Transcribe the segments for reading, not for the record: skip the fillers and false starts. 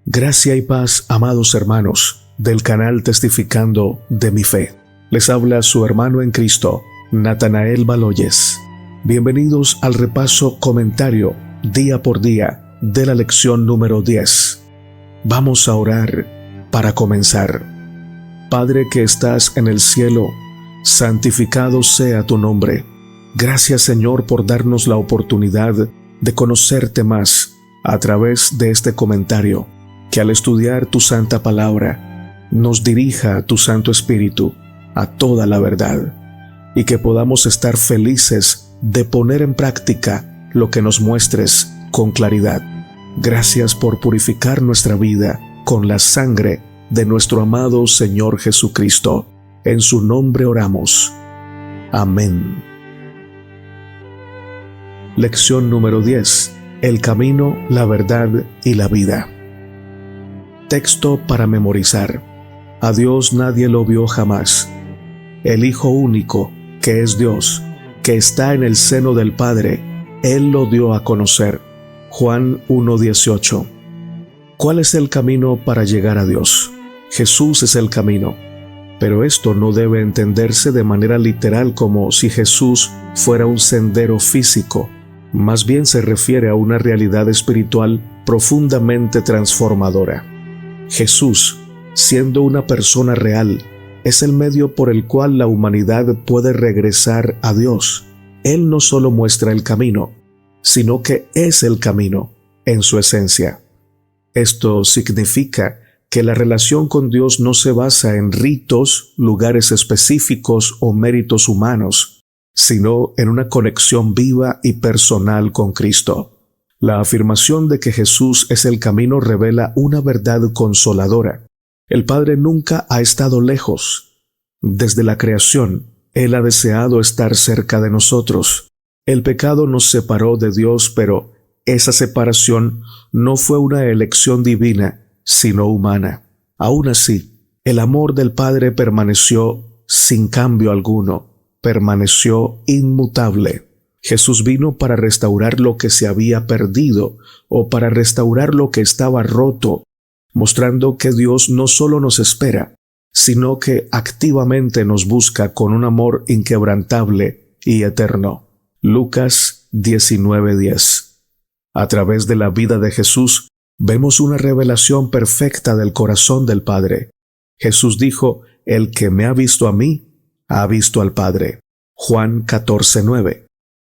Gracia y paz, amados hermanos, del canal Testificando de mi Fe. Les habla su hermano en Cristo, Natanael Baloyes. Bienvenidos al repaso comentario día por día de la lección número 10. Vamos a orar para comenzar. Padre que estás en el cielo, santificado sea tu nombre. Gracias, Señor, por darnos la oportunidad de conocerte más a través de este comentario. Que al estudiar tu santa palabra, nos dirija tu Santo Espíritu a toda la verdad y que podamos estar felices de poner en práctica lo que nos muestres con claridad. Gracias por purificar nuestra vida con la sangre de nuestro amado Señor Jesucristo. En su nombre oramos. Amén. Lección número 10. El camino, la verdad y la vida. Texto para memorizar. A Dios nadie lo vio jamás. El Hijo único, que es Dios, que está en el seno del Padre, Él lo dio a conocer. Juan 1:18. ¿Cuál es el camino para llegar a Dios? Jesús es el camino. Pero esto no debe entenderse de manera literal como si Jesús fuera un sendero físico. Más bien se refiere a una realidad espiritual profundamente transformadora. Jesús, siendo una persona real, es el medio por el cual la humanidad puede regresar a Dios. Él no solo muestra el camino, sino que es el camino en su esencia. Esto significa que la relación con Dios no se basa en ritos, lugares específicos o méritos humanos, sino en una conexión viva y personal con Cristo. La afirmación de que Jesús es el camino revela una verdad consoladora. El Padre nunca ha estado lejos. Desde la creación, Él ha deseado estar cerca de nosotros. El pecado nos separó de Dios, pero esa separación no fue una elección divina, sino humana. Aún así, el amor del Padre permaneció sin cambio alguno, permaneció inmutable. Jesús vino para restaurar lo que se había perdido o para restaurar lo que estaba roto, mostrando que Dios no solo nos espera, sino que activamente nos busca con un amor inquebrantable y eterno. Lucas 19:10. A través de la vida de Jesús, vemos una revelación perfecta del corazón del Padre. Jesús dijo: "El que me ha visto a mí, ha visto al Padre". Juan 14:9.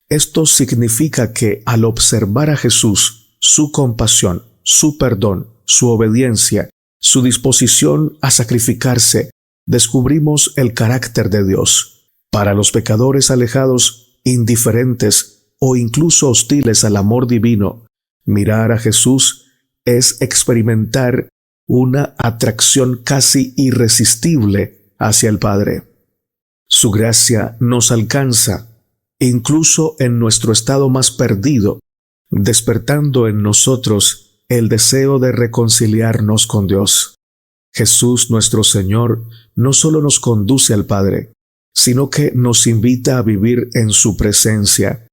Esto significa que al observar a Jesús, su compasión, su perdón, su obediencia, su disposición a sacrificarse, descubrimos el carácter de Dios. Para los pecadores alejados, indiferentes o incluso hostiles al amor divino, mirar a Jesús es experimentar una atracción casi irresistible hacia el Padre. Su gracia nos alcanza, incluso en nuestro estado más perdido, despertando en nosotros el deseo de reconciliarnos con Dios. Jesús nuestro Señor no solo nos conduce al Padre, sino que nos invita a vivir en su presencia,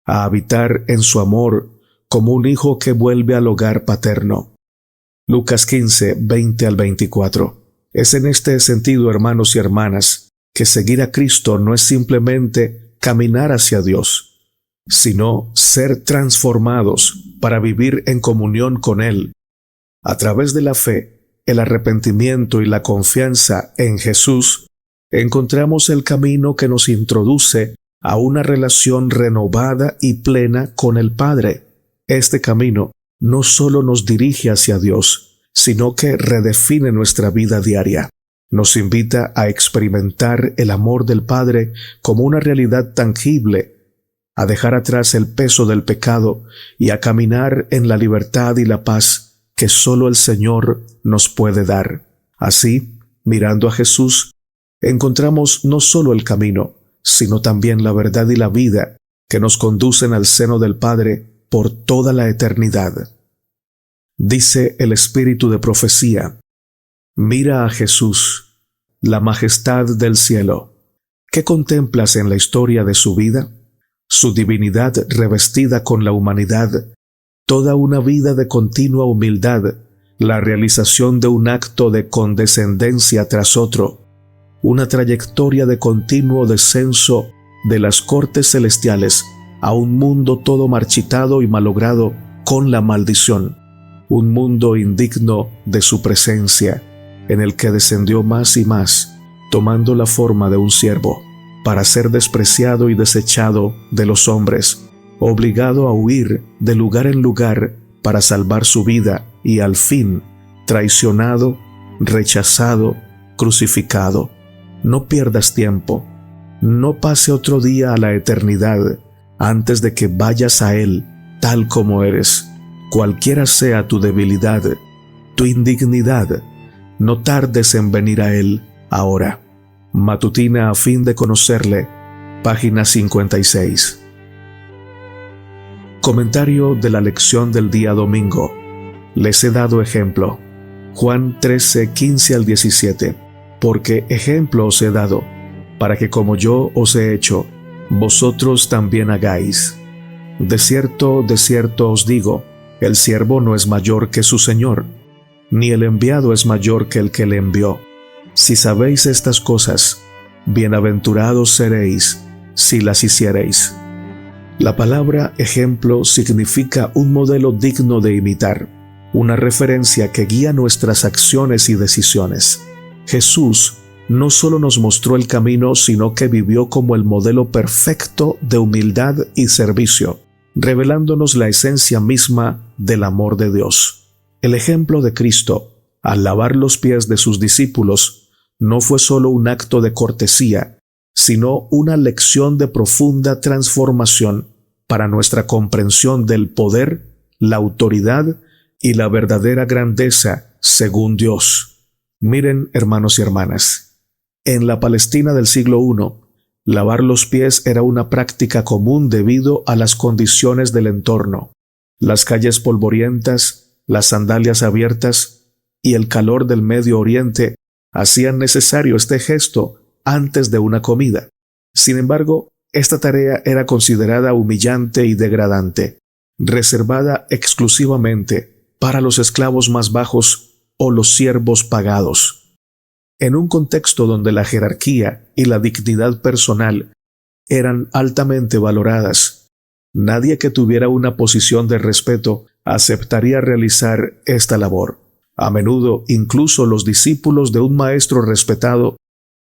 a habitar en su amor como un hijo que vuelve al hogar paterno. Lucas 15:20-24. Es en este sentido, hermanos y hermanas, que seguir a Cristo no es simplemente caminar hacia Dios, sino ser transformados para vivir en comunión con Él. A través de la fe, el arrepentimiento y la confianza en Jesús, encontramos el camino que nos introduce a una relación renovada y plena con el Padre. Este camino no solo nos dirige hacia Dios, sino que redefine nuestra vida diaria. Nos invita a experimentar el amor del Padre como una realidad tangible, a dejar atrás el peso del pecado y a caminar en la libertad y la paz que solo el Señor nos puede dar. Así, mirando a Jesús, encontramos no solo el camino, sino también la verdad y la vida que nos conducen al seno del Padre por toda la eternidad. Dice el Espíritu de profecía: mira a Jesús, la majestad del cielo. ¿Qué contemplas en la historia de su vida? Su divinidad revestida con la humanidad, toda una vida de continua humildad, la realización de un acto de condescendencia tras otro, una trayectoria de continuo descenso de las cortes celestiales a un mundo todo marchitado y malogrado con la maldición, un mundo indigno de su presencia, en el que descendió más y más, tomando la forma de un siervo, para ser despreciado y desechado de los hombres, obligado a huir de lugar en lugar para salvar su vida y al fin traicionado, rechazado, crucificado. No pierdas tiempo, no pase otro día a la eternidad antes de que vayas a Él tal como eres, cualquiera sea tu debilidad, tu indignidad. No tardes en venir a Él ahora. Matutina a fin de conocerle, página 56. Comentario de la lección del día domingo. Les he dado ejemplo. Juan 13, 15 al 17. Porque ejemplo os he dado, para que como yo os he hecho, vosotros también hagáis. De cierto os digo, el siervo no es mayor que su Señor, ni el enviado es mayor que el que le envió. Si sabéis estas cosas, bienaventurados seréis si las hiciereis. La palabra ejemplo significa un modelo digno de imitar, una referencia que guía nuestras acciones y decisiones. Jesús no solo nos mostró el camino, sino que vivió como el modelo perfecto de humildad y servicio, revelándonos la esencia misma del amor de Dios. El ejemplo de Cristo, al lavar los pies de sus discípulos, no fue solo un acto de cortesía, sino una lección de profunda transformación para nuestra comprensión del poder, la autoridad y la verdadera grandeza según Dios. Miren, hermanos y hermanas, en la Palestina del siglo I, lavar los pies era una práctica común debido a las condiciones del entorno. Las calles polvorientas, las sandalias abiertas y el calor del Medio Oriente hacían necesario este gesto antes de una comida. Sin embargo, esta tarea era considerada humillante y degradante, reservada exclusivamente para los esclavos más bajos o los siervos pagados. En un contexto donde la jerarquía y la dignidad personal eran altamente valoradas, nadie que tuviera una posición de respeto aceptaría realizar esta labor. A menudo, incluso los discípulos de un maestro respetado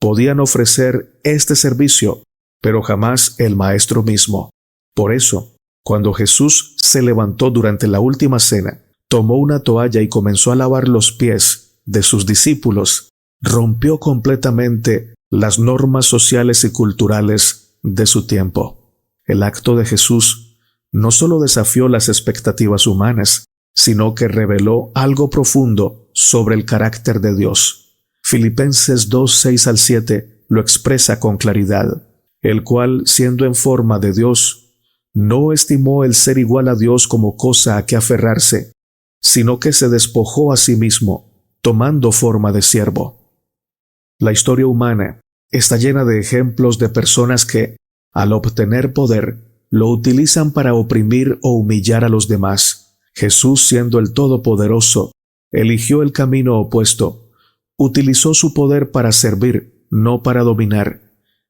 podían ofrecer este servicio, pero jamás el maestro mismo. Por eso, cuando Jesús se levantó durante la última cena, tomó una toalla y comenzó a lavar los pies de sus discípulos, rompió completamente las normas sociales y culturales de su tiempo. El acto de Jesús no solo desafió las expectativas humanas, sino que reveló algo profundo sobre el carácter de Dios. Filipenses 2, 6 al 7 lo expresa con claridad, el cual, siendo en forma de Dios, no estimó el ser igual a Dios como cosa a que aferrarse, sino que se despojó a sí mismo, tomando forma de siervo. La historia humana está llena de ejemplos de personas que, al obtener poder, lo utilizan para oprimir o humillar a los demás. Jesús, siendo el Todopoderoso, eligió el camino opuesto. Utilizó su poder para servir, no para dominar.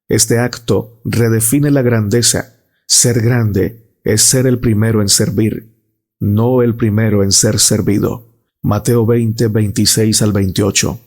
Este acto redefine la grandeza. Ser grande es ser el primero en servir, no el primero en ser servido. Mateo 20, 26 al 28.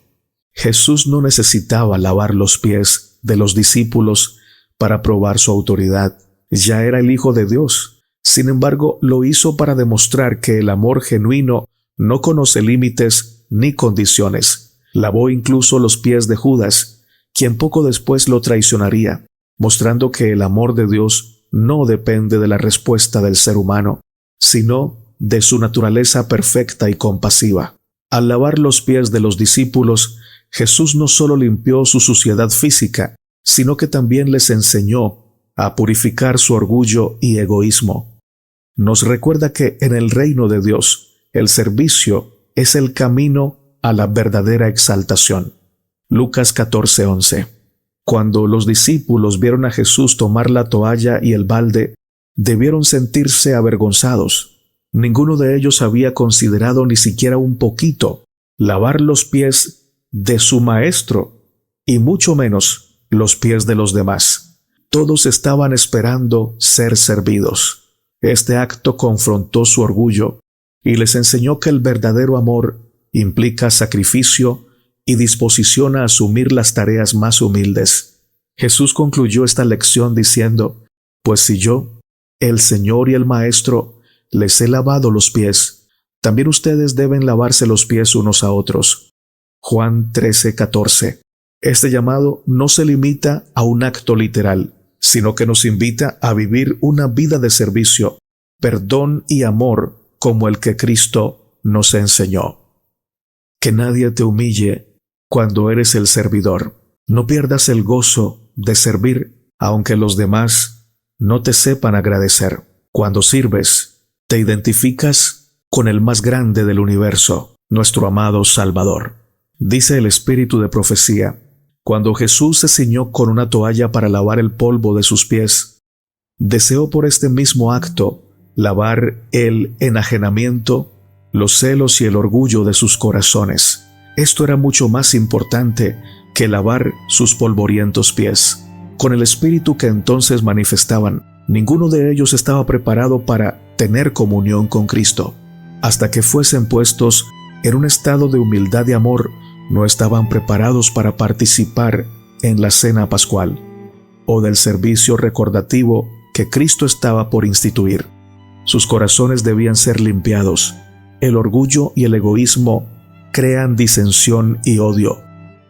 Jesús no necesitaba lavar los pies de los discípulos para probar su autoridad. Ya era el Hijo de Dios. Sin embargo, lo hizo para demostrar que el amor genuino no conoce límites ni condiciones. Lavó incluso los pies de Judas, quien poco después lo traicionaría, mostrando que el amor de Dios no depende de la respuesta del ser humano, sino de su naturaleza perfecta y compasiva. Al lavar los pies de los discípulos, Jesús no solo limpió su suciedad física, sino que también les enseñó a purificar su orgullo y egoísmo. Nos recuerda que en el reino de Dios, el servicio es el camino a la verdadera exaltación. Lucas 14:11. Cuando los discípulos vieron a Jesús tomar la toalla y el balde, debieron sentirse avergonzados. Ninguno de ellos había considerado ni siquiera un poquito lavar los pies de su maestro, y mucho menos los pies de los demás. Todos estaban esperando ser servidos. Este acto confrontó su orgullo y les enseñó que el verdadero amor implica sacrificio y disposición a asumir las tareas más humildes. Jesús concluyó esta lección diciendo: «Pues si yo, el Señor y el Maestro, les he lavado los pies, también ustedes deben lavarse los pies unos a otros». Juan 13:14. Este llamado no se limita a un acto literal, sino que nos invita a vivir una vida de servicio, perdón y amor como el que Cristo nos enseñó. Que nadie te humille cuando eres el servidor. No pierdas el gozo de servir, aunque los demás no te sepan agradecer. Cuando sirves, te identificas con el más grande del universo, nuestro amado Salvador. Dice el Espíritu de Profecía: cuando Jesús se ciñó con una toalla para lavar el polvo de sus pies, deseó por este mismo acto lavar el enajenamiento, los celos y el orgullo de sus corazones. Esto era mucho más importante que lavar sus polvorientos pies. Con el espíritu que entonces manifestaban, ninguno de ellos estaba preparado para tener comunión con Cristo. Hasta que fuesen puestos en un estado de humildad y amor, no estaban preparados para participar en la cena pascual o del servicio recordativo que Cristo estaba por instituir. Sus corazones debían ser limpiados. El orgullo y el egoísmo crean disensión y odio,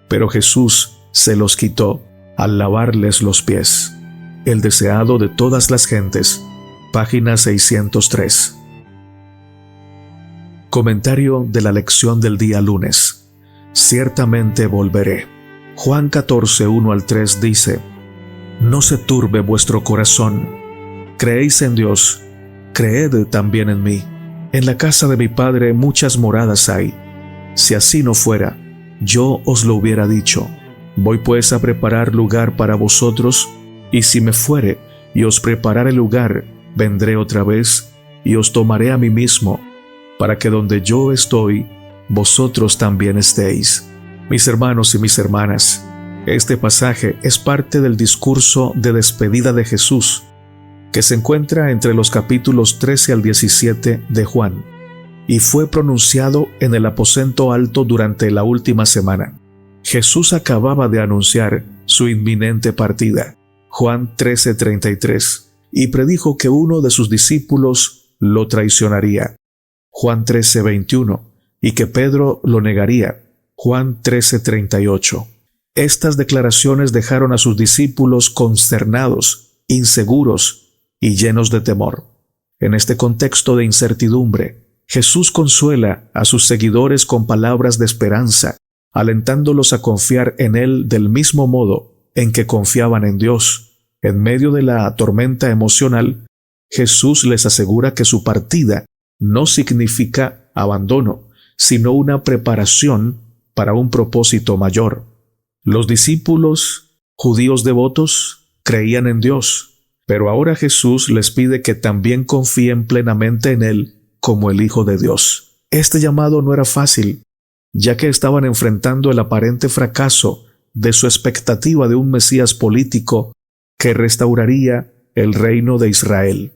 pero Jesús se los quitó al lavarles los pies. El deseado de todas las gentes, página 603. Comentario de la lección del día lunes. Ciertamente volveré. Juan 14, 1 al 3 dice: «No se turbe vuestro corazón. Creéis en Dios, creed también en mí. En la casa de mi Padre muchas moradas hay. Si así no fuera, yo os lo hubiera dicho. Voy pues a preparar lugar para vosotros, y si me fuere y os preparare lugar, vendré otra vez y os tomaré a mí mismo, para que donde yo estoy, vosotros también estéis». Mis hermanos y mis hermanas, este pasaje es parte del discurso de despedida de Jesús, que se encuentra entre los capítulos 13 al 17 de Juan, y fue pronunciado en el aposento alto durante la última semana. Jesús acababa de anunciar su inminente partida, Juan 13:33, y predijo que uno de sus discípulos lo traicionaría, Juan 13:21, y que Pedro lo negaría, Juan 13:38. Estas declaraciones dejaron a sus discípulos consternados, inseguros y llenos de temor. En este contexto de incertidumbre, Jesús consuela a sus seguidores con palabras de esperanza, alentándolos a confiar en Él del mismo modo en que confiaban en Dios. En medio de la tormenta emocional, Jesús les asegura que su partida no significa abandono, sino una preparación para un propósito mayor. Los discípulos, judíos devotos, creían en Dios, pero ahora Jesús les pide que también confíen plenamente en Él como el Hijo de Dios. Este llamado no era fácil, ya que estaban enfrentando el aparente fracaso de su expectativa de un Mesías político que restauraría el reino de Israel.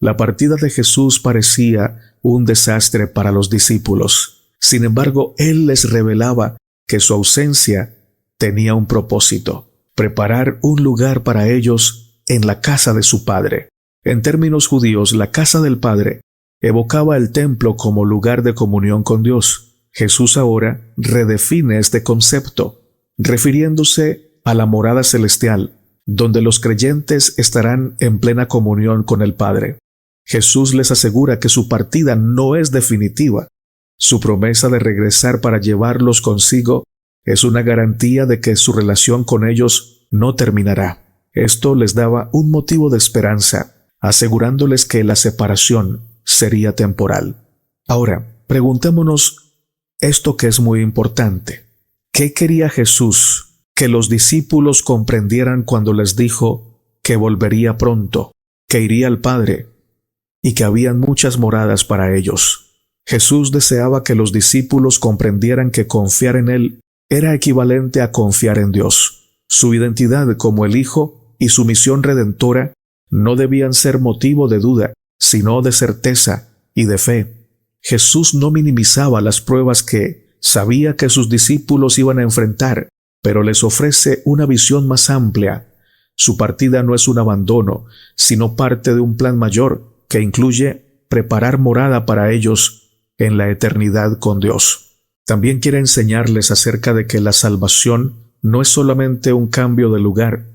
La partida de Jesús parecía un desastre para los discípulos. Sin embargo, Él les revelaba que su ausencia tenía un propósito: preparar un lugar para ellos en la casa de su Padre. En términos judíos, la casa del Padre evocaba el templo como lugar de comunión con Dios. Jesús ahora redefine este concepto, refiriéndose a la morada celestial, donde los creyentes estarán en plena comunión con el Padre. Jesús les asegura que su partida no es definitiva. Su promesa de regresar para llevarlos consigo es una garantía de que su relación con ellos no terminará. Esto les daba un motivo de esperanza, asegurándoles que la separación sería temporal. Ahora, preguntémonos esto que es muy importante. ¿Qué quería Jesús que los discípulos comprendieran cuando les dijo que volvería pronto, que iría al Padre y que habían muchas moradas para ellos. Jesús deseaba que los discípulos comprendieran que confiar en Él era equivalente a confiar en Dios. Su identidad como el Hijo y su misión redentora no debían ser motivo de duda, sino de certeza y de fe. Jesús no minimizaba las pruebas que sabía que sus discípulos iban a enfrentar, pero les ofrece una visión más amplia. Su partida no es un abandono, sino parte de un plan mayor que incluye preparar morada para ellos en la eternidad con Dios. También quiere enseñarles acerca de que la salvación no es solamente un cambio de lugar,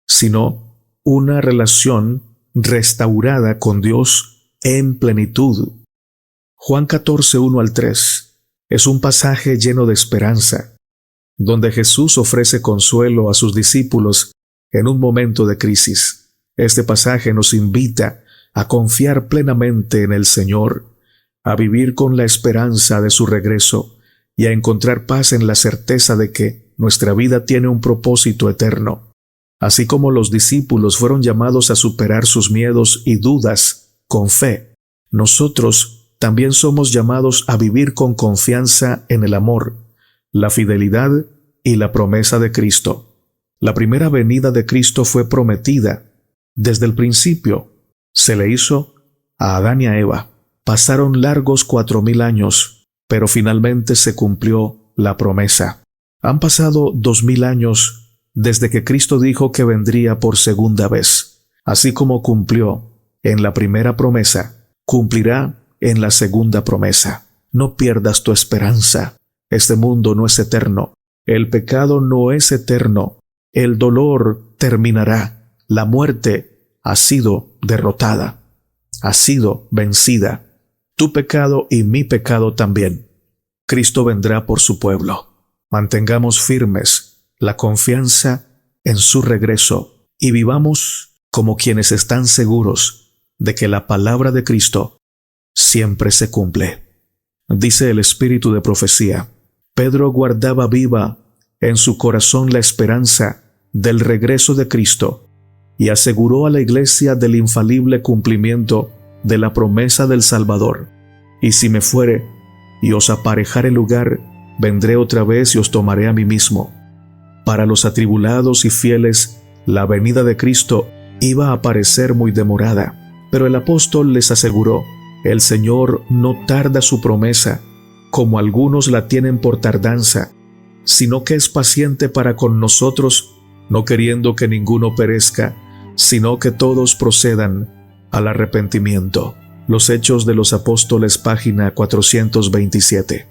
sino una relación restaurada con Dios en plenitud. Juan 14, 1-3 es un pasaje lleno de esperanza, donde Jesús ofrece consuelo a sus discípulos en un momento de crisis. Este pasaje nos invita a confiar plenamente en el Señor, a vivir con la esperanza de su regreso y a encontrar paz en la certeza de que nuestra vida tiene un propósito eterno. Así como los discípulos fueron llamados a superar sus miedos y dudas con fe, nosotros también somos llamados a vivir con confianza en el amor, la fidelidad y la promesa de Cristo. La primera venida de Cristo fue prometida. Desde el principio se le hizo a Adán y a Eva. Pasaron largos 4000 años, pero finalmente se cumplió la promesa. Han pasado 2000 años desde que Cristo dijo que vendría por segunda vez. Así como cumplió en la primera promesa, cumplirá en la segunda promesa. No pierdas tu esperanza. Este mundo no es eterno. El pecado no es eterno. El dolor terminará. La muerte ha sido derrotada. Ha sido vencida. Tu pecado y mi pecado también. Cristo vendrá por su pueblo. Mantengamos firmes la confianza en su regreso y vivamos como quienes están seguros de que la palabra de Cristo siempre se cumple. Dice el Espíritu de profecía: Pedro guardaba viva en su corazón la esperanza del regreso de Cristo y aseguró a la iglesia del infalible cumplimiento de la promesa del Salvador. Y si me fuere y os aparejare lugar, vendré otra vez y os tomaré a mí mismo. Para los atribulados y fieles, la venida de Cristo iba a parecer muy demorada, pero el apóstol les aseguró: el Señor no tarda su promesa, como algunos la tienen por tardanza, sino que es paciente para con nosotros, no queriendo que ninguno perezca, sino que todos procedan al arrepentimiento. Los Hechos de los Apóstoles, página 427.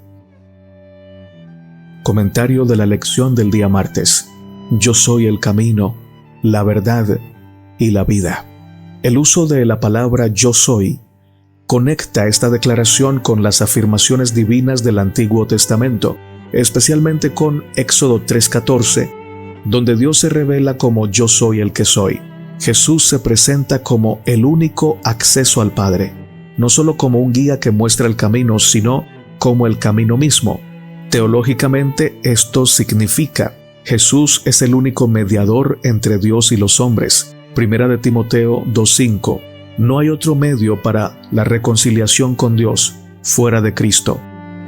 Comentario de la lección del día martes. Yo soy el camino, la verdad y la vida. El uso de la palabra yo soy conecta esta declaración con las afirmaciones divinas del Antiguo Testamento, especialmente con Éxodo 3:14, donde Dios se revela como yo soy el que soy. Jesús se presenta como el único acceso al Padre, no solo como un guía que muestra el camino, sino como el camino mismo. Teológicamente, esto significa: Jesús es el único mediador entre Dios y los hombres. Primera de Timoteo 2:5. No hay otro medio para la reconciliación con Dios fuera de Cristo.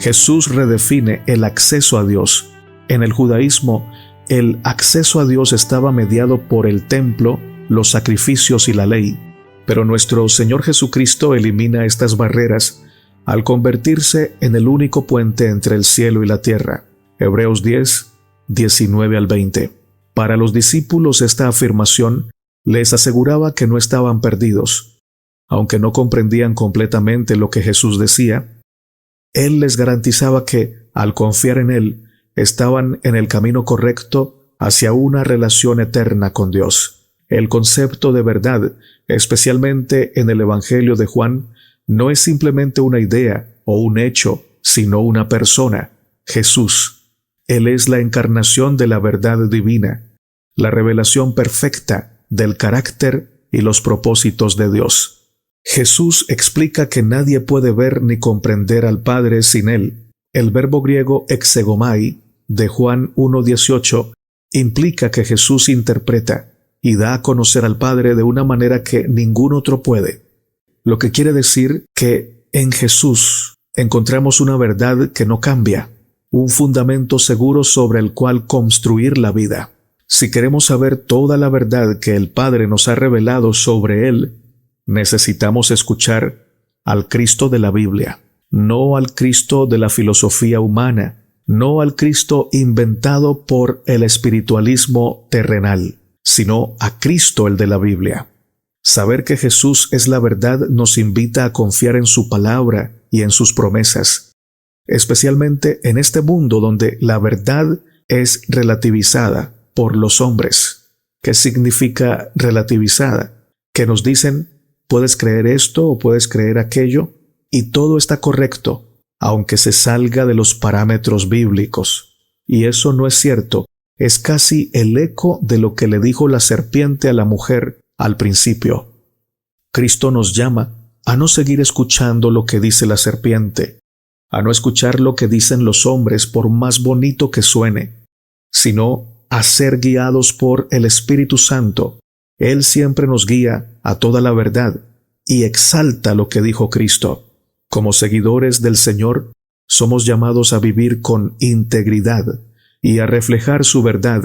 Jesús redefine el acceso a Dios. En el judaísmo, el acceso a Dios estaba mediado por el templo, los sacrificios y la ley. Pero nuestro Señor Jesucristo elimina estas barreras al convertirse en el único puente entre el cielo y la tierra. Hebreos 10, 19-20. Para los discípulos esta afirmación les aseguraba que no estaban perdidos. Aunque no comprendían completamente lo que Jesús decía, Él les garantizaba que, al confiar en Él, estaban en el camino correcto hacia una relación eterna con Dios. El concepto de verdad, especialmente en el Evangelio de Juan, no es simplemente una idea o un hecho, sino una persona, Jesús. Él es la encarnación de la verdad divina, la revelación perfecta del carácter y los propósitos de Dios. Jesús explica que nadie puede ver ni comprender al Padre sin Él. El verbo griego exegomai de Juan 1:18 implica que Jesús interpreta y da a conocer al Padre de una manera que ningún otro puede. lo que quiere decir que en Jesús encontramos una verdad que no cambia, un fundamento seguro sobre el cual construir la vida. Si queremos saber toda la verdad que el Padre nos ha revelado sobre Él, necesitamos escuchar al Cristo de la Biblia, no al Cristo de la filosofía humana, no al Cristo inventado por el espiritualismo terrenal, sino a Cristo el de la Biblia. Saber que Jesús es la verdad nos invita a confiar en su palabra y en sus promesas, especialmente en este mundo donde la verdad es relativizada por los hombres. ¿Qué significa relativizada? Que nos dicen, puedes creer esto o puedes creer aquello, y todo está correcto, aunque se salga de los parámetros bíblicos. Y eso no es cierto, es casi el eco de lo que le dijo la serpiente a la mujer al principio. Cristo nos llama a no seguir escuchando lo que dice la serpiente, a no escuchar lo que dicen los hombres por más bonito que suene, sino a ser guiados por el Espíritu Santo. Él siempre nos guía a toda la verdad y exalta lo que dijo Cristo. Como seguidores del Señor, somos llamados a vivir con integridad y a reflejar su verdad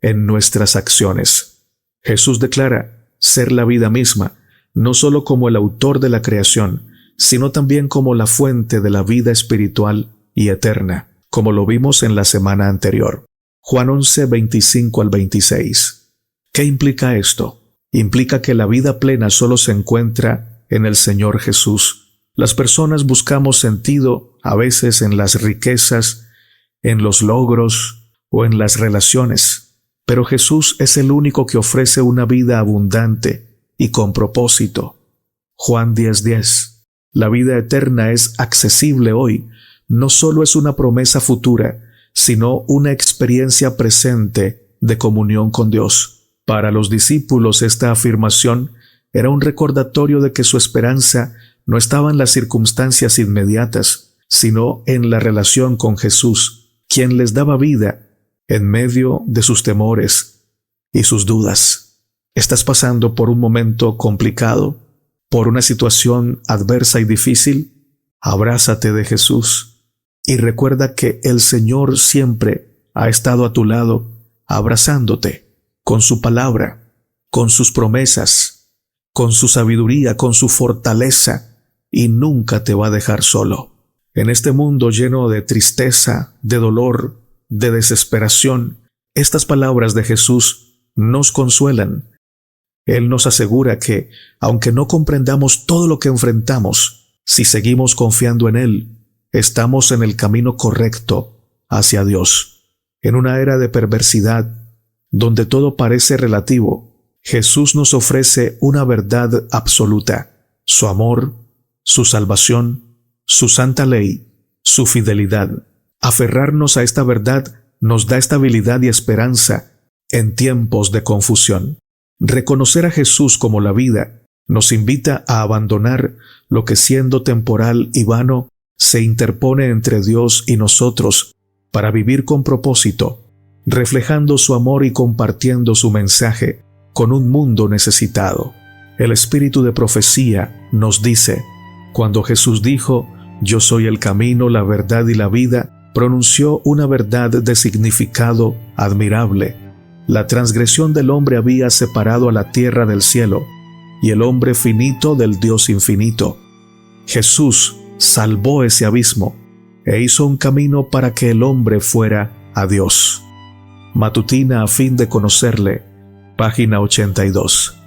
en nuestras acciones. Jesús declara ser la vida misma, no solo como el autor de la creación, sino también como la fuente de la vida espiritual y eterna, como lo vimos en la semana anterior. Juan 11, 25 al 26. ¿Qué implica esto? Implica que la vida plena solo se encuentra en el Señor Jesús. Las personas buscamos sentido a veces en las riquezas, en los logros o en las relaciones, pero Jesús es el único que ofrece una vida abundante y con propósito. Juan 10:10. La vida eterna es accesible hoy, no solo es una promesa futura, sino una experiencia presente de comunión con Dios. Para los discípulos esta afirmación era un recordatorio de que su esperanza no estaba en las circunstancias inmediatas, sino en la relación con Jesús, quien les daba vida en medio de sus temores y sus dudas. ¿Estás pasando por un momento complicado, por una situación adversa y difícil? Abrázate de Jesús y recuerda que el Señor siempre ha estado a tu lado, abrazándote con su palabra, con sus promesas, con su sabiduría, con su fortaleza, y nunca te va a dejar solo. En este mundo lleno de tristeza, de dolor, de desesperación, estas palabras de Jesús nos consuelan. Él nos asegura que, aunque no comprendamos todo lo que enfrentamos, si seguimos confiando en Él, estamos en el camino correcto hacia Dios. En una era de perversidad, donde todo parece relativo, Jesús nos ofrece una verdad absoluta: su amor, su salvación, su santa ley, su fidelidad. Aferrarnos a esta verdad nos da estabilidad y esperanza en tiempos de confusión. Reconocer a Jesús como la vida nos invita a abandonar lo que, siendo temporal y vano, se interpone entre Dios y nosotros para vivir con propósito, reflejando su amor y compartiendo su mensaje con un mundo necesitado. El espíritu de profecía nos dice: cuando Jesús dijo, «Yo soy el camino, la verdad y la vida», pronunció una verdad de significado admirable. La transgresión del hombre había separado a la tierra del cielo, y el hombre finito del Dios infinito. Jesús salvó ese abismo e hizo un camino para que el hombre fuera a Dios. Matutina a fin de conocerle, página 82.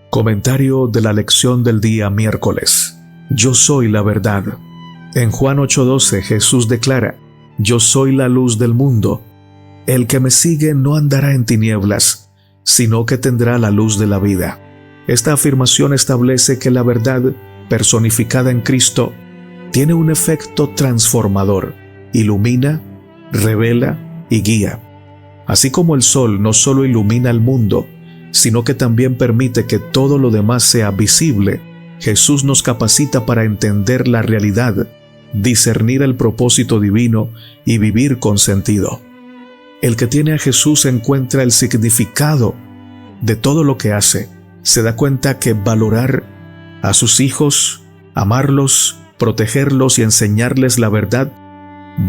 Comentario de la lección del día miércoles. Yo soy la verdad. En Juan 8:12 Jesús declara: Yo soy la luz del mundo. El que me sigue no andará en tinieblas, sino que tendrá la luz de la vida. Esta afirmación establece que la verdad, personificada en Cristo, tiene un efecto transformador, ilumina, revela y guía. Así como el sol no solo ilumina el mundo, sino que también permite que todo lo demás sea visible, Jesús nos capacita para entender la realidad, discernir el propósito divino y vivir con sentido. El que tiene a Jesús encuentra el significado de todo lo que hace, se da cuenta que valorar a sus hijos, amarlos, protegerlos y enseñarles la verdad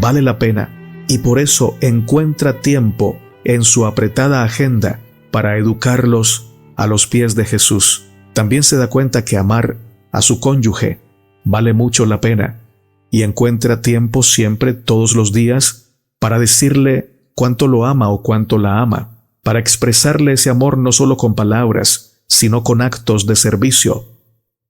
vale la pena, y por eso encuentra tiempo en su apretada agenda para educarlos a los pies de Jesús. También se da cuenta que amar a su cónyuge vale mucho la pena, y encuentra tiempo siempre, todos los días, para decirle cuánto lo ama o cuánto la ama, para expresarle ese amor no solo con palabras, sino con actos de servicio.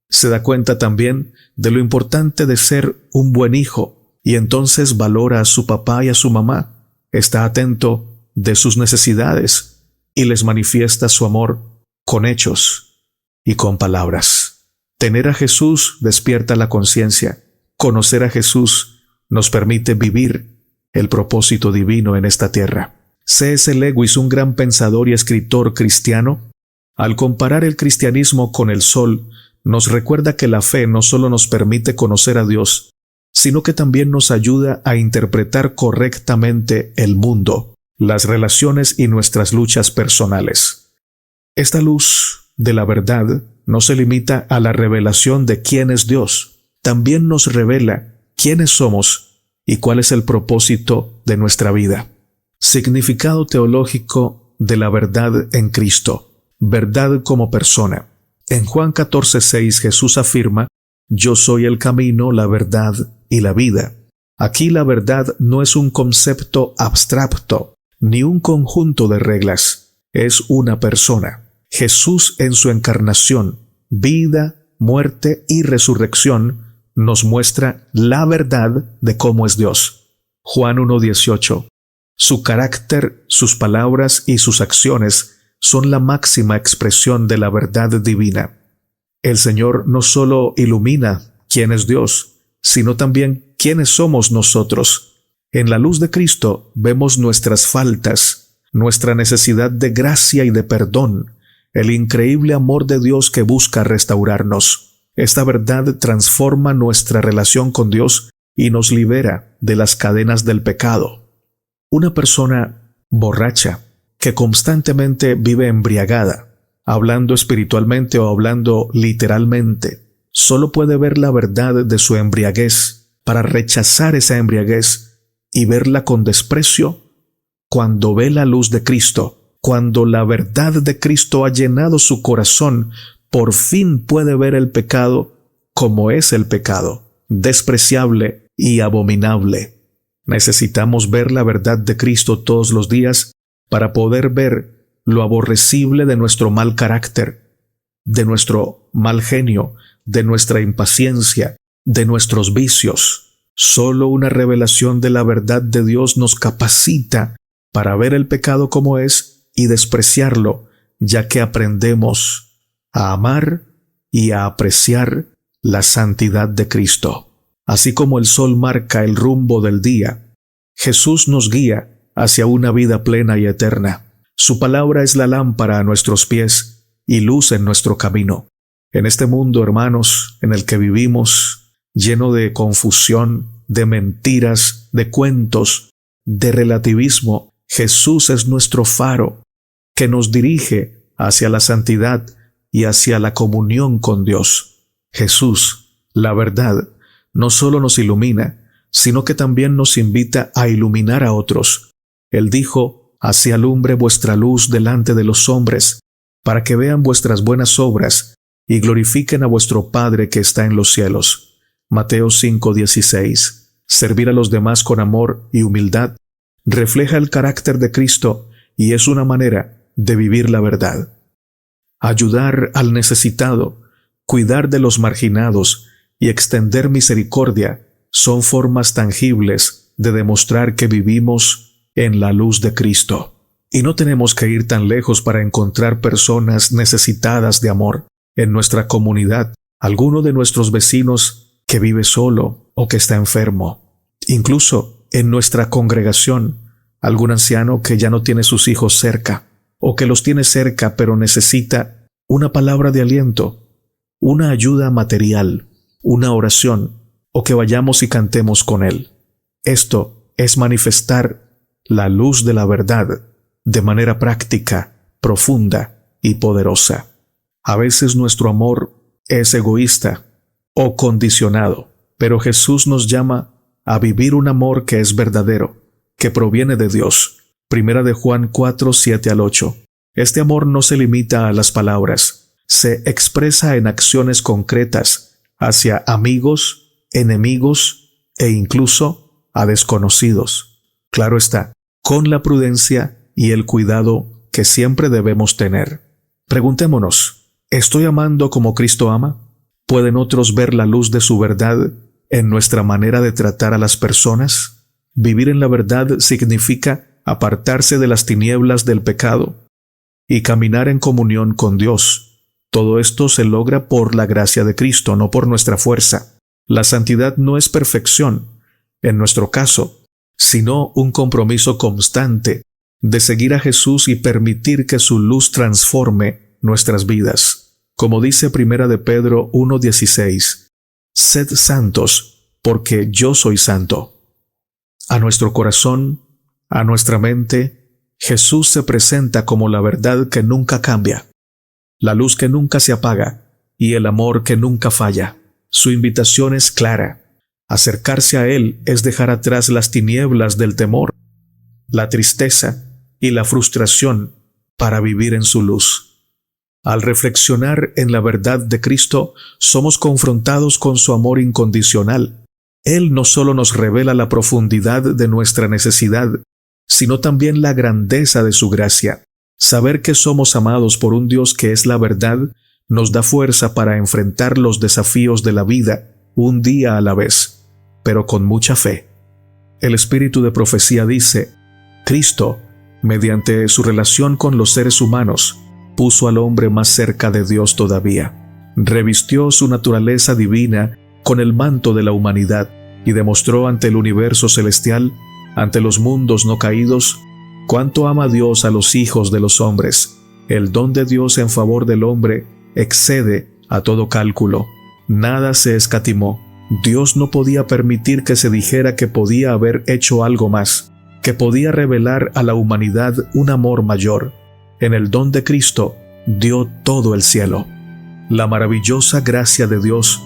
Se da cuenta también de lo importante de ser un buen hijo, y entonces valora a su papá y a su mamá, está atento de sus necesidades y les manifiesta su amor con hechos y con palabras. Tener a Jesús despierta la conciencia. Conocer a Jesús nos permite vivir el propósito divino en esta tierra. C.S. Lewis, un gran pensador y escritor cristiano, al comparar el cristianismo con el sol, nos recuerda que la fe no solo nos permite conocer a Dios, sino que también nos ayuda a interpretar correctamente el mundo, las relaciones y nuestras luchas personales. Esta luz de la verdad no se limita a la revelación de quién es Dios, también nos revela quiénes somos y cuál es el propósito de nuestra vida. Significado teológico de la verdad en Cristo, verdad como persona. En Juan 14:6 Jesús afirma: «Yo soy el camino, la verdad y la vida». Aquí la verdad no es un concepto abstracto, ni un conjunto de reglas, es una persona. Jesús en su encarnación, vida, muerte y resurrección nos muestra la verdad de cómo es Dios. Juan 1:18. Su carácter, sus palabras y sus acciones son la máxima expresión de la verdad divina. El Señor no solo ilumina quién es Dios, sino también quiénes somos nosotros. En la luz de Cristo vemos nuestras faltas, nuestra necesidad de gracia y de perdón, el increíble amor de Dios que busca restaurarnos. Esta verdad transforma nuestra relación con Dios y nos libera de las cadenas del pecado. Una persona borracha que constantemente vive embriagada, hablando espiritualmente o hablando literalmente, solo puede ver la verdad de su embriaguez para rechazar esa embriaguez y verla con desprecio cuando ve la luz de Cristo. Cuando la verdad de Cristo ha llenado su corazón, por fin puede ver el pecado como es el pecado, despreciable y abominable. Necesitamos ver la verdad de Cristo todos los días para poder ver lo aborrecible de nuestro mal carácter, de nuestro mal genio, de nuestra impaciencia, de nuestros vicios. Solo una revelación de la verdad de Dios nos capacita para ver el pecado como es y despreciarlo, ya que aprendemos a amar y a apreciar la santidad de Cristo. Así como el sol marca el rumbo del día, Jesús nos guía hacia una vida plena y eterna. Su palabra es la lámpara a nuestros pies y luz en nuestro camino. En este mundo, hermanos, en el que vivimos, lleno de confusión, de mentiras, de cuentos, de relativismo, Jesús es nuestro faro que nos dirige hacia la santidad y hacia la comunión con Dios. Jesús, la verdad, no solo nos ilumina, sino que también nos invita a iluminar a otros. Él dijo: «Así alumbre vuestra luz delante de los hombres, para que vean vuestras buenas obras y glorifiquen a vuestro Padre que está en los cielos». Mateo 5:16. Servir a los demás con amor y humildad refleja el carácter de Cristo y es una manera de vivir la verdad. Ayudar al necesitado, cuidar de los marginados y extender misericordia son formas tangibles de demostrar que vivimos en la luz de Cristo. Y no tenemos que ir tan lejos para encontrar personas necesitadas de amor en nuestra comunidad, alguno de nuestros vecinos que vive solo o que está enfermo. Incluso en nuestra congregación, algún anciano que ya no tiene sus hijos cerca, o que los tiene cerca pero necesita una palabra de aliento, una ayuda material, una oración, o que vayamos y cantemos con él. Esto es manifestar la luz de la verdad de manera práctica, profunda y poderosa. A veces nuestro amor es egoísta o condicionado, pero Jesús nos llama a vivir un amor que es verdadero, que proviene de Dios. Primera de Juan 4, 7 al 8. Este amor no se limita a las palabras, se expresa en acciones concretas hacia amigos, enemigos e incluso a desconocidos. Claro está, con la prudencia y el cuidado que siempre debemos tener. Preguntémonos, ¿estoy amando como Cristo ama? ¿Pueden otros ver la luz de su verdad en nuestra manera de tratar a las personas? Vivir en la verdad significa apartarse de las tinieblas del pecado y caminar en comunión con Dios. Todo esto se logra por la gracia de Cristo, no por nuestra fuerza. La santidad no es perfección, en nuestro caso, sino un compromiso constante de seguir a Jesús y permitir que su luz transforme nuestras vidas. Como dice Primera de Pedro 1:16, sed santos, porque yo soy santo. A nuestro corazón, a nuestra mente, Jesús se presenta como la verdad que nunca cambia, la luz que nunca se apaga y el amor que nunca falla. Su invitación es clara. Acercarse a Él es dejar atrás las tinieblas del temor, la tristeza y la frustración para vivir en su luz. Al reflexionar en la verdad de Cristo, somos confrontados con su amor incondicional. Él no solo nos revela la profundidad de nuestra necesidad, sino también la grandeza de su gracia. Saber que somos amados por un Dios que es la verdad nos da fuerza para enfrentar los desafíos de la vida un día a la vez, pero con mucha fe. El espíritu de profecía dice, Cristo, mediante su relación con los seres humanos, puso al hombre más cerca de Dios todavía. Revistió su naturaleza divina con el manto de la humanidad y demostró ante el universo celestial, ante los mundos no caídos, cuánto ama Dios a los hijos de los hombres. El don de Dios en favor del hombre excede a todo cálculo. Nada se escatimó. Dios no podía permitir que se dijera que podía haber hecho algo más, que podía revelar a la humanidad un amor mayor. En el don de Cristo dio todo el cielo. La maravillosa gracia de Dios,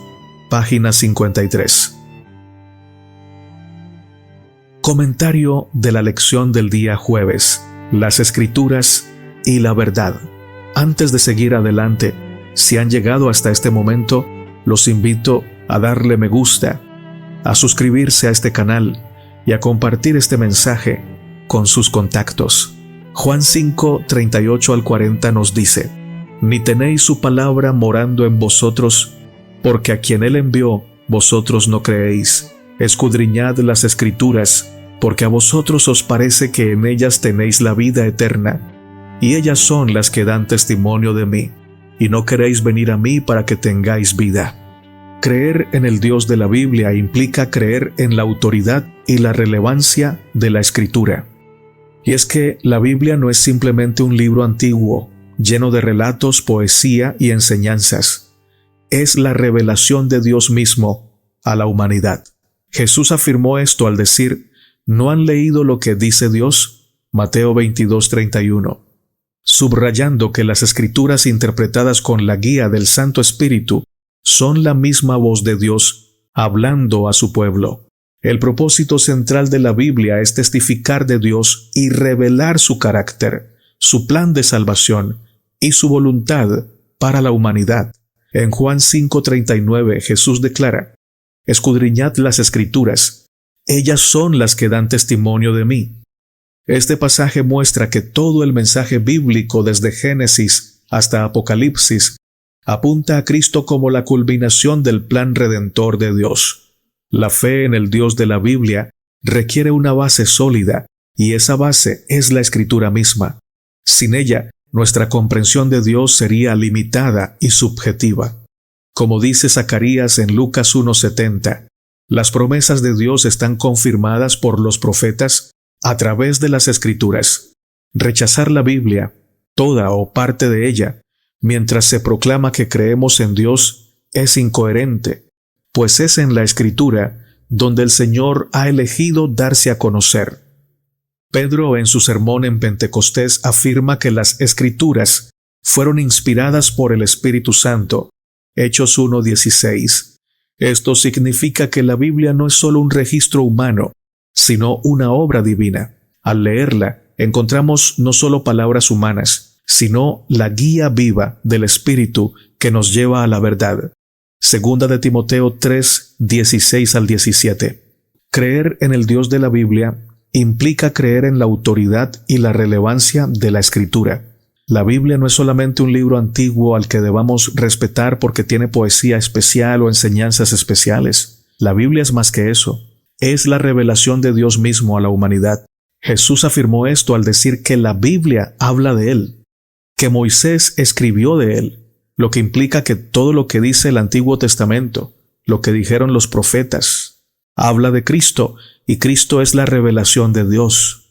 página 53. Comentario de la lección del día jueves, las Escrituras y la verdad. Antes de seguir adelante, si han llegado hasta este momento, los invito a darle me gusta, a suscribirse a este canal y a compartir este mensaje con sus contactos. Juan 5, 38 al 40 nos dice, ni tenéis su palabra morando en vosotros, porque a quien él envió, vosotros no creéis. Escudriñad las Escrituras, porque a vosotros os parece que en ellas tenéis la vida eterna, y ellas son las que dan testimonio de mí, y no queréis venir a mí para que tengáis vida. Creer en el Dios de la Biblia implica creer en la autoridad y la relevancia de la Escritura. Y es que la Biblia no es simplemente un libro antiguo, lleno de relatos, poesía y enseñanzas. Es la revelación de Dios mismo a la humanidad. Jesús afirmó esto al decir, ¿no han leído lo que dice Dios? Mateo 22:31. Subrayando que las Escrituras interpretadas con la guía del Santo Espíritu son la misma voz de Dios hablando a su pueblo. El propósito central de la Biblia es testificar de Dios y revelar su carácter, su plan de salvación y su voluntad para la humanidad. En Juan 5:39 Jesús declara, escudriñad las Escrituras, ellas son las que dan testimonio de mí. Este pasaje muestra que todo el mensaje bíblico desde Génesis hasta Apocalipsis apunta a Cristo como la culminación del plan redentor de Dios. La fe en el Dios de la Biblia requiere una base sólida, y esa base es la Escritura misma. Sin ella, nuestra comprensión de Dios sería limitada y subjetiva. Como dice Zacarías en Lucas 1:70, las promesas de Dios están confirmadas por los profetas a través de las Escrituras. Rechazar la Biblia, toda o parte de ella, mientras se proclama que creemos en Dios, es incoherente, pues es en la Escritura donde el Señor ha elegido darse a conocer. Pedro en su sermón en Pentecostés afirma que las Escrituras fueron inspiradas por el Espíritu Santo. Hechos 1:16. Esto significa que la Biblia no es solo un registro humano, sino una obra divina. Al leerla, encontramos no solo palabras humanas, sino la guía viva del Espíritu que nos lleva a la verdad. Segunda de Timoteo 3:16-17. Creer en el Dios de la Biblia implica creer en la autoridad y la relevancia de la Escritura. La Biblia no es solamente un libro antiguo al que debamos respetar porque tiene poesía especial o enseñanzas especiales. La Biblia es más que eso. Es la revelación de Dios mismo a la humanidad. Jesús afirmó esto al decir que la Biblia habla de Él, que Moisés escribió de Él, lo que implica que todo lo que dice el Antiguo Testamento, lo que dijeron los profetas, habla de Cristo, y Cristo es la revelación de Dios.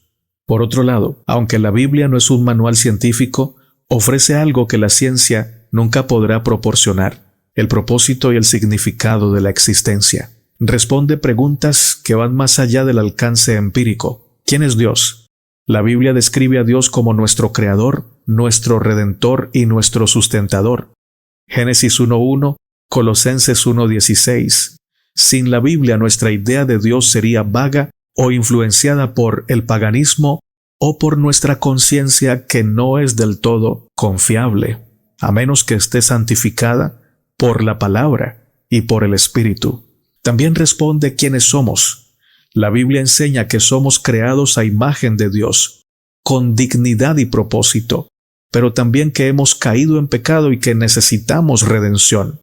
Por otro lado, aunque la Biblia no es un manual científico, ofrece algo que la ciencia nunca podrá proporcionar: el propósito y el significado de la existencia. Responde preguntas que van más allá del alcance empírico. ¿Quién es Dios? La Biblia describe a Dios como nuestro Creador, nuestro Redentor y nuestro Sustentador. Génesis 1:1, Colosenses 1:16. Sin la Biblia, nuestra idea de Dios sería vaga o influenciada por el paganismo o por nuestra conciencia, que no es del todo confiable, a menos que esté santificada por la palabra y por el Espíritu. También responde quiénes somos. La Biblia enseña que somos creados a imagen de Dios, con dignidad y propósito, pero también que hemos caído en pecado y que necesitamos redención.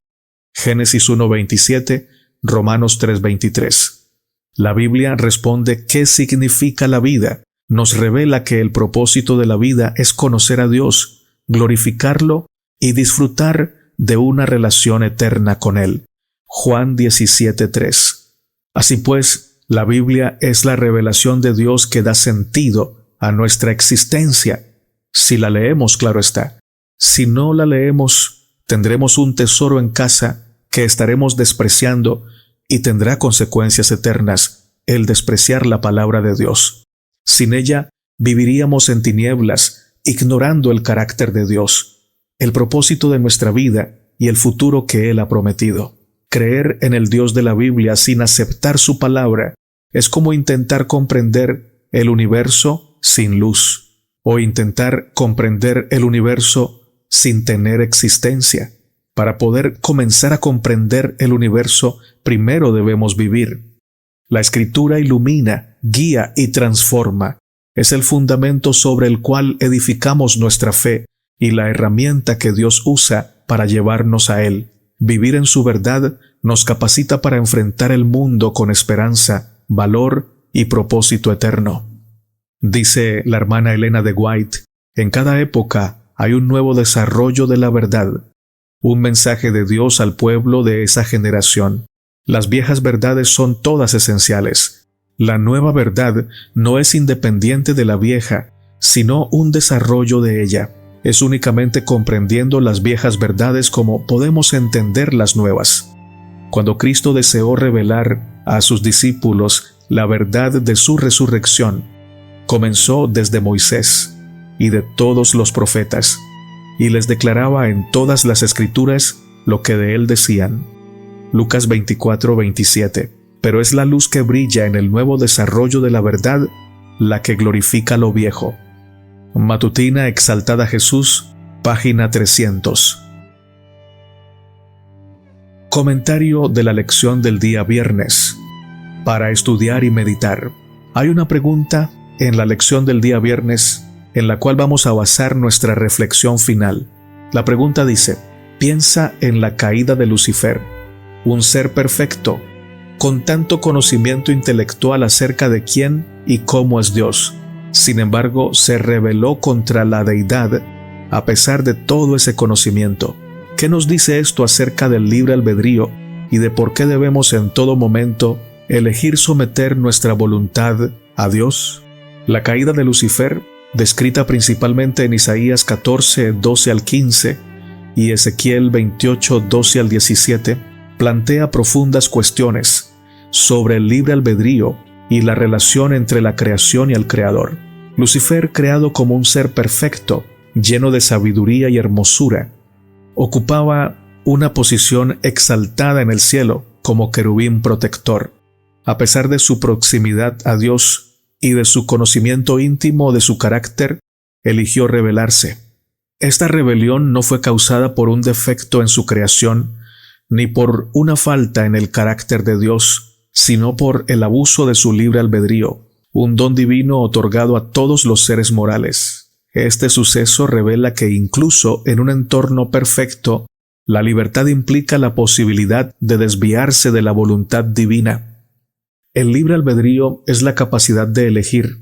Génesis 1:27, Romanos 3:23. La Biblia responde qué significa la vida. Nos revela que el propósito de la vida es conocer a Dios, glorificarlo y disfrutar de una relación eterna con Él. Juan 17:3. Así pues, la Biblia es la revelación de Dios que da sentido a nuestra existencia. Si la leemos, claro está. Si no la leemos, tendremos un tesoro en casa que estaremos despreciando, y tendrá consecuencias eternas el despreciar la palabra de Dios. Sin ella, viviríamos en tinieblas, ignorando el carácter de Dios, el propósito de nuestra vida y el futuro que Él ha prometido. Creer en el Dios de la Biblia sin aceptar su palabra es como intentar comprender el universo sin luz, o intentar comprender el universo sin tener existencia. Para poder comenzar a comprender el universo, primero debemos vivir. La Escritura ilumina, guía y transforma. Es el fundamento sobre el cual edificamos nuestra fe y la herramienta que Dios usa para llevarnos a Él. Vivir en su verdad nos capacita para enfrentar el mundo con esperanza, valor y propósito eterno. Dice la hermana Elena de White, en cada época hay un nuevo desarrollo de la verdad, un mensaje de Dios al pueblo de esa generación. Las viejas verdades son todas esenciales. La nueva verdad no es independiente de la vieja, sino un desarrollo de ella. Es únicamente comprendiendo las viejas verdades como podemos entender las nuevas. Cuando Cristo deseó revelar a sus discípulos la verdad de su resurrección, comenzó desde Moisés y de todos los profetas, y les declaraba en todas las Escrituras lo que de él decían. Lucas 24:27. Pero es la luz que brilla en el nuevo desarrollo de la verdad la que glorifica lo viejo. Matutina Exaltada Jesús, página 300. Comentario de la lección del día viernes. Para estudiar y meditar. Hay una pregunta en la lección del día viernes en la cual vamos a basar nuestra reflexión final. La pregunta dice: piensa en la caída de Lucifer, un ser perfecto, con tanto conocimiento intelectual acerca de quién y cómo es Dios. Sin embargo, se rebeló contra la deidad a pesar de todo ese conocimiento. ¿Qué nos dice esto acerca del libre albedrío y de por qué debemos en todo momento elegir someter nuestra voluntad a Dios? La caída de Lucifer, descrita principalmente en Isaías 14, 12 al 15 y Ezequiel 28, 12 al 17, plantea profundas cuestiones sobre el libre albedrío y la relación entre la creación y el Creador. Lucifer, creado como un ser perfecto, lleno de sabiduría y hermosura. Ocupaba una posición exaltada en el cielo como querubín protector. A pesar de su proximidad a Dios y de su conocimiento íntimo de su carácter, eligió rebelarse. Esta rebelión no fue causada por un defecto en su creación, ni por una falta en el carácter de Dios, sino por el abuso de su libre albedrío, un don divino otorgado a todos los seres morales. Este suceso revela que incluso en un entorno perfecto, la libertad implica la posibilidad de desviarse de la voluntad divina. El libre albedrío es la capacidad de elegir,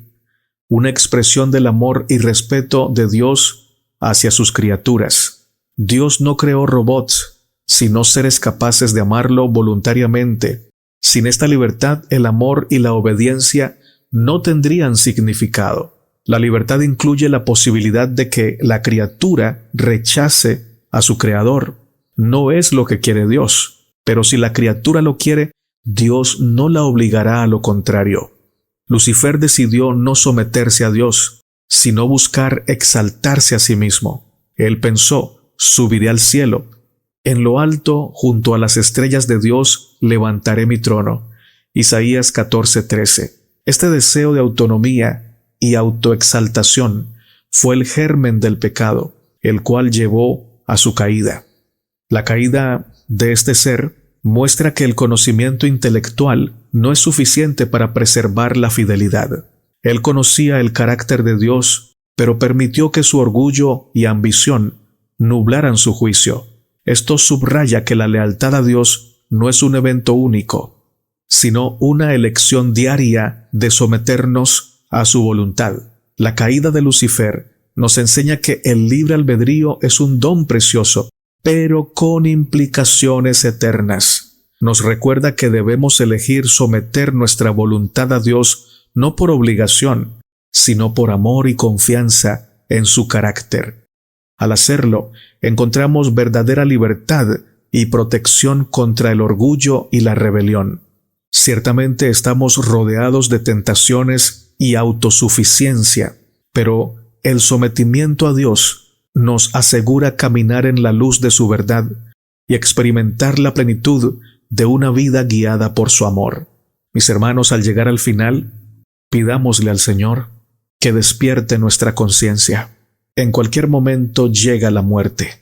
una expresión del amor y respeto de Dios hacia sus criaturas. Dios no creó robots, sino seres capaces de amarlo voluntariamente. Sin esta libertad, el amor y la obediencia no tendrían significado. La libertad incluye la posibilidad de que la criatura rechace a su creador. No es lo que quiere Dios, pero si la criatura lo quiere, Dios no la obligará a lo contrario. Lucifer decidió no someterse a Dios, sino buscar exaltarse a sí mismo. Él pensó: subiré al cielo. En lo alto, junto a las estrellas de Dios, levantaré mi trono. Isaías 14:13. Este deseo de autonomía y autoexaltación fue el germen del pecado, el cual llevó a su caída. La caída de este ser muestra que el conocimiento intelectual no es suficiente para preservar la fidelidad. Él conocía el carácter de Dios, pero permitió que su orgullo y ambición nublaran su juicio. Esto subraya que la lealtad a Dios no es un evento único, sino una elección diaria de someternos a su voluntad. La caída de Lucifer nos enseña que el libre albedrío es un don precioso, pero con implicaciones eternas. Nos recuerda que debemos elegir someter nuestra voluntad a Dios no por obligación, sino por amor y confianza en su carácter. Al hacerlo, encontramos verdadera libertad y protección contra el orgullo y la rebelión. Ciertamente estamos rodeados de tentaciones y autosuficiencia, pero el sometimiento a Dios nos asegura caminar en la luz de su verdad y experimentar la plenitud de una vida guiada por su amor. Mis hermanos, al llegar al final, pidámosle al Señor que despierte nuestra conciencia. En cualquier momento llega la muerte.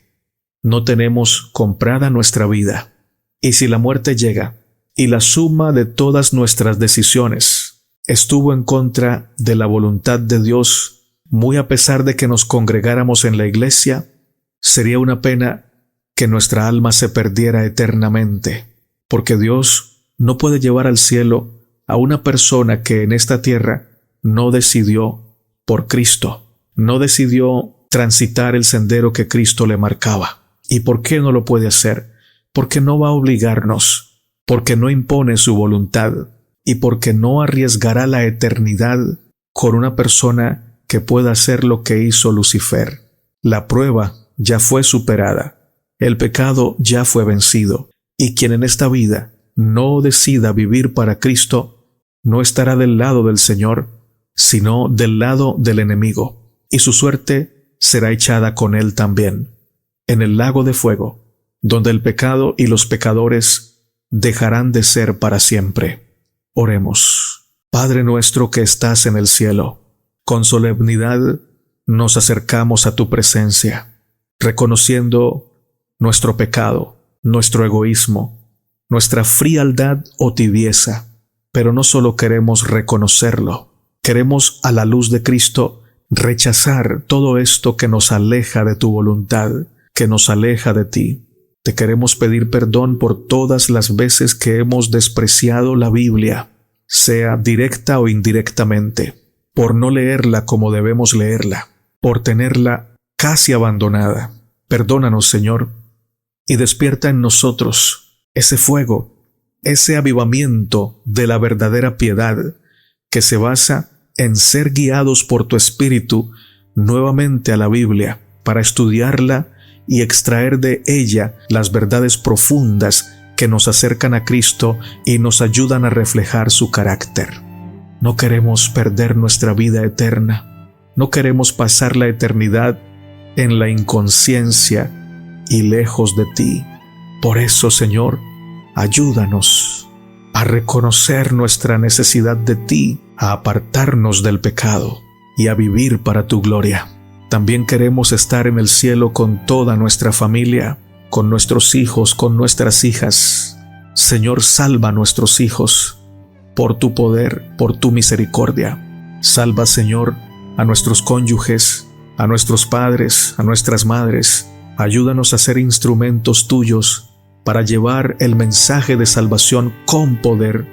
No tenemos comprada nuestra vida. Y si la muerte llega, y la suma de todas nuestras decisiones estuvo en contra de la voluntad de Dios, muy a pesar de que nos congregáramos en la iglesia, sería una pena que nuestra alma se perdiera eternamente, porque Dios no puede llevar al cielo a una persona que en esta tierra no decidió por Cristo, no decidió transitar el sendero que Cristo le marcaba. ¿Y por qué no lo puede hacer? Porque no va a obligarnos, porque no impone su voluntad y porque no arriesgará la eternidad con una persona que pueda hacer lo que hizo Lucifer. La prueba ya fue superada, el pecado ya fue vencido, y quien en esta vida no decida vivir para Cristo, no estará del lado del Señor, sino del lado del enemigo, y su suerte será echada con él también, en el lago de fuego, donde el pecado y los pecadores dejarán de ser para siempre. Oremos. Padre nuestro que estás en el cielo, con solemnidad nos acercamos a tu presencia, reconociendo nuestro pecado, nuestro egoísmo, nuestra frialdad o tibieza, pero no solo queremos reconocerlo, queremos a la luz de Cristo rechazar todo esto que nos aleja de tu voluntad, que nos aleja de ti. Te queremos pedir perdón por todas las veces que hemos despreciado la Biblia, sea directa o indirectamente, por no leerla como debemos leerla, por tenerla casi abandonada. Perdónanos, Señor, y despierta en nosotros ese fuego, ese avivamiento de la verdadera piedad que se basa en ser guiados por tu Espíritu nuevamente a la Biblia para estudiarla y extraer de ella las verdades profundas que nos acercan a Cristo y nos ayudan a reflejar su carácter. No queremos perder nuestra vida eterna, no queremos pasar la eternidad en la inconsciencia y lejos de ti. Por eso, Señor, ayúdanos a reconocer nuestra necesidad de ti, a apartarnos del pecado y a vivir para tu gloria. También queremos estar en el cielo con toda nuestra familia, con nuestros hijos, con nuestras hijas. Señor, salva a nuestros hijos por tu poder, por tu misericordia. Salva, Señor, a nuestros cónyuges, a nuestros padres, a nuestras madres. Ayúdanos a ser instrumentos tuyos para llevar el mensaje de salvación con poder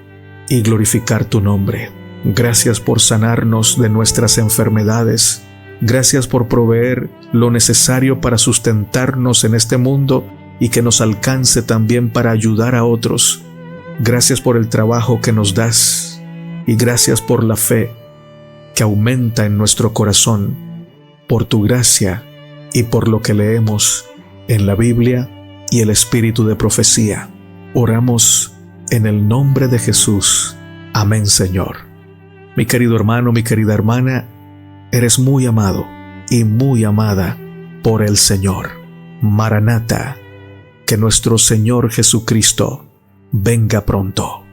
y glorificar tu nombre. Gracias por sanarnos de nuestras enfermedades. Gracias por proveer lo necesario para sustentarnos en este mundo y que nos alcance también para ayudar a otros. Gracias por el trabajo que nos das y gracias por la fe que aumenta en nuestro corazón, por tu gracia y por lo que leemos en la Biblia y el espíritu de profecía. Oramos en el nombre de Jesús. Amén, Señor. Mi querido hermano, mi querida hermana, eres muy amado y muy amada por el Señor. Maranata, que nuestro Señor Jesucristo venga pronto.